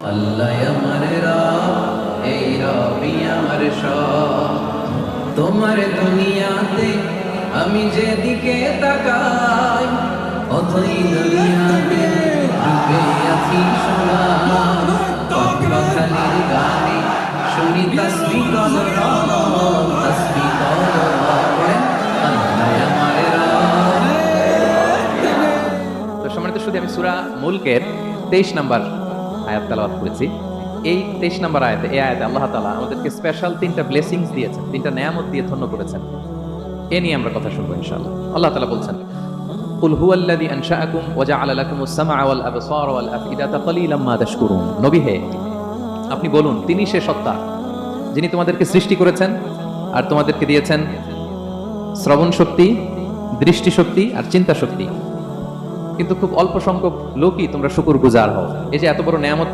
আল্লাহ আমার রব, এই রবি আমার সব। তোমার দুনিয়াতে আমি যেদিকে তাকাই, অথই দুনিয়াতে ডুবে আছি সোনা। কথালির গানে শুনি তসবিহ কর, তসবিহ কর, আল্লাহ আমার রব। তো সম্মানিত শুধু আমি সূরা মুলকের 23 নাম্বার আয়াত তেলাওয়াত করেছি। এই 23 নাম্বার আয়াতে, এই আয়াতে আল্লাহ তাআলা আমাদেরকে স্পেশাল 3টা ব্লেসিংস দিয়েছেন, 3টা নেয়ামত দিয়ে ধন্য করেছেন। এ নিয়ে আমরা কথা শুনবো ইনশাআল্লাহ। আল্লাহ তাআলা বলছেন, কুল হুয়াল্লাযী আনশাআকুম ওয়া জাআলা লাকুমুস সামআ ওয়াল আবসারা ওয়াল আফইদাতা ক্বালীলাম মা তাশকুরুন। নবী হে, আপনি বলুন, তিনি সে সত্তা যিনি তোমাদেরকে সৃষ্টি করেছেন আর তোমাদেরকে দিয়েছেন শ্রবণ শক্তি, দৃষ্টি শক্তি আর চিন্তা শক্তি, কিন্তু খুব অল্প সংখ্যক লোকই তোমরা শুকরগুজার হও। এই যে এত বড় নেয়ামত